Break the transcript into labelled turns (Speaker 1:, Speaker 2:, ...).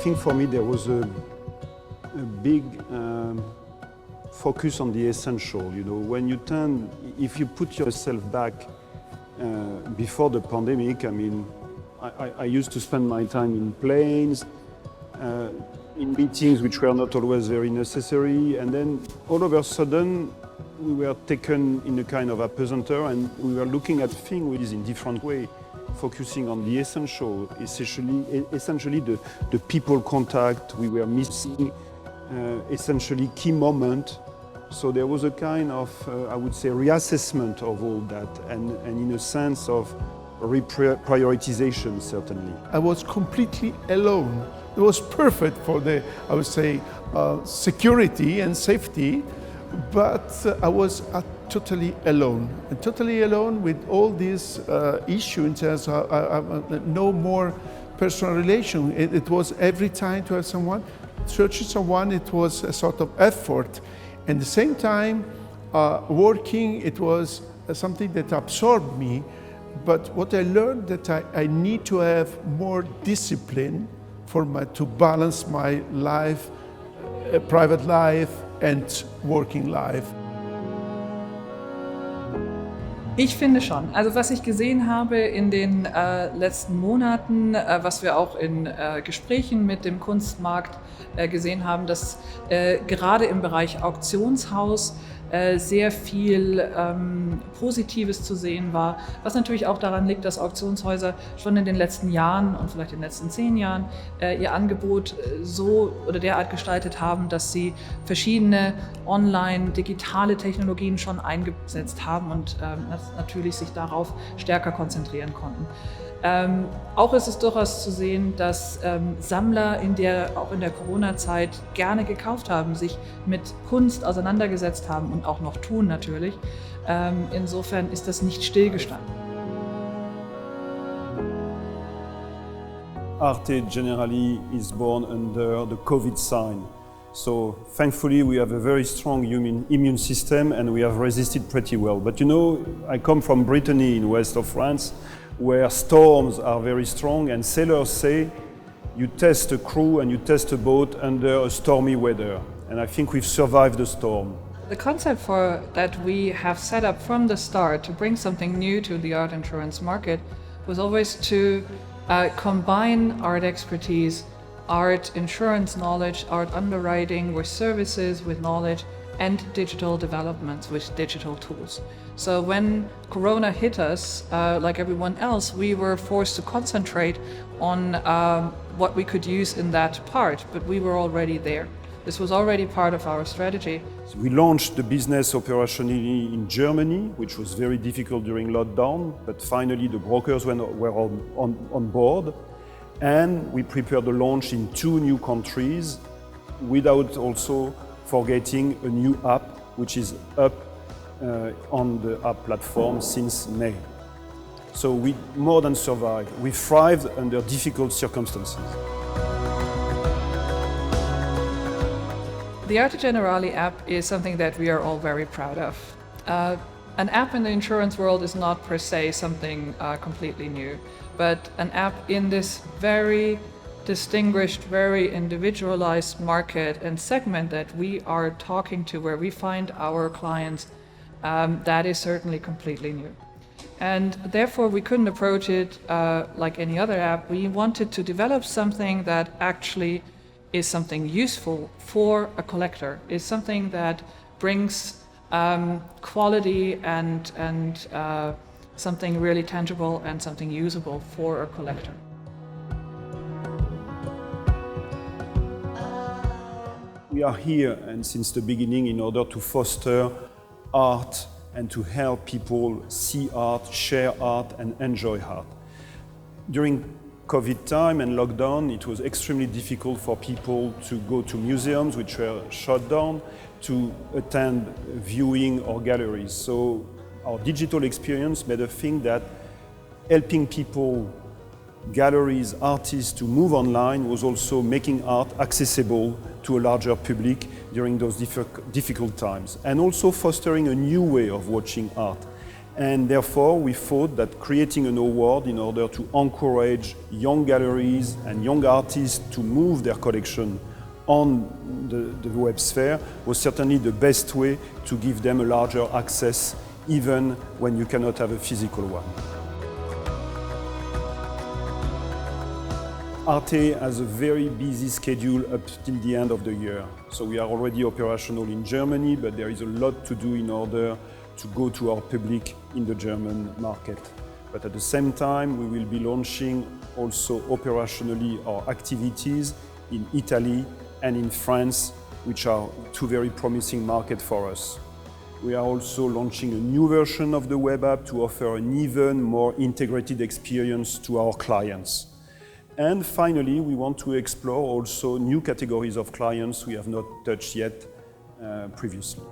Speaker 1: think for me there was a big focus on the essential. You know, when you turn, if you put yourself back before the pandemic, I mean, I used to spend my time in planes, in meetings which were not always very necessary, and then all of a sudden we were taken in a kind of apesanteur and we were looking at things in different way, focusing on the essential, essentially the people contact. We were missing essentially key moment. So there was a kind of, I would say, reassessment of all that and in a sense of reprioritization, certainly.
Speaker 2: I was completely alone. It was perfect for the, I would say, security and safety, but I was totally alone. And totally alone with all these issues in terms of no more personal relation. It was every time to have someone, searching someone, it was a sort of effort. At the same time, working, it was something that absorbed me. But what I learned that I need to have more discipline to balance my life, private life and working life.
Speaker 3: Ich finde schon. Also was ich gesehen habe in den letzten Monaten, was wir auch in Gesprächen mit dem Kunstmarkt gesehen haben, dass gerade im Bereich Auktionshaus sehr viel Positives zu sehen war, was natürlich auch daran liegt, dass Auktionshäuser schon in den letzten Jahren und vielleicht in den letzten 10 Jahren ihr Angebot so oder derart gestaltet haben, dass sie verschiedene digitale Technologien schon eingesetzt haben und natürlich sich darauf stärker konzentrieren konnten. Auch ist es durchaus zu sehen, dass Sammler auch in der Corona-Zeit gerne gekauft haben, sich mit Kunst auseinandergesetzt haben und auch noch tun natürlich. Insofern ist das nicht stillgestanden.
Speaker 1: ARTE Generali is born under the COVID sign. So thankfully we have a very strong immune system and we have resisted pretty well. But you know, I come from Brittany in west of France, where storms are very strong and sailors say you test a crew and you test a boat under a stormy weather. And I think we've survived the storm.
Speaker 3: The concept that we have set up from the start to bring something new to the art insurance market was always to combine art expertise, art insurance knowledge, art underwriting with services, with knowledge, and digital developments with digital tools. So when Corona hit us, like everyone else, we were forced to concentrate on what we could use in that part, but we were already there. This was already part of our strategy.
Speaker 1: So we launched the business operationally in Germany, which was very difficult during lockdown, but finally the brokers were on board. And we prepared the launch in 2 new countries without also forgetting a new app, which is up on the app platform since May. So we more than survived. We thrived under difficult circumstances.
Speaker 3: The ARTE Generali app is something that we are all very proud of. An app in the insurance world is not per se something completely new, but an app in this very distinguished, very individualized market and segment that we are talking to, where we find our clients, that is certainly completely new. And therefore we couldn't approach it like any other app. We wanted to develop something that actually is something useful for a collector, is something that brings quality and something really tangible and something usable for a collector.
Speaker 1: We are here and since the beginning in order to foster art and to help people see art, share art and enjoy art. During COVID time and lockdown, it was extremely difficult for people to go to museums which were shut down, to attend viewing or galleries. So our digital experience made us think that helping people, galleries, artists to move online was also making art accessible to a larger public during those difficult times, and also fostering a new way of watching art. And therefore, we thought that creating an award in order to encourage young galleries and young artists to move their collection on the web sphere was certainly the best way to give them a larger access, even when you cannot have a physical one. ARTE has a very busy schedule up till the end of the year. So we are already operational in Germany, but there is a lot to do in order to go to our public in the German market. But at the same time, we will be launching also operationally our activities in Italy and in France, which are two very promising markets for us. We are also launching a new version of the web app to offer an even more integrated experience to our clients. And finally, we want to explore also new categories of clients we have not touched yet previously.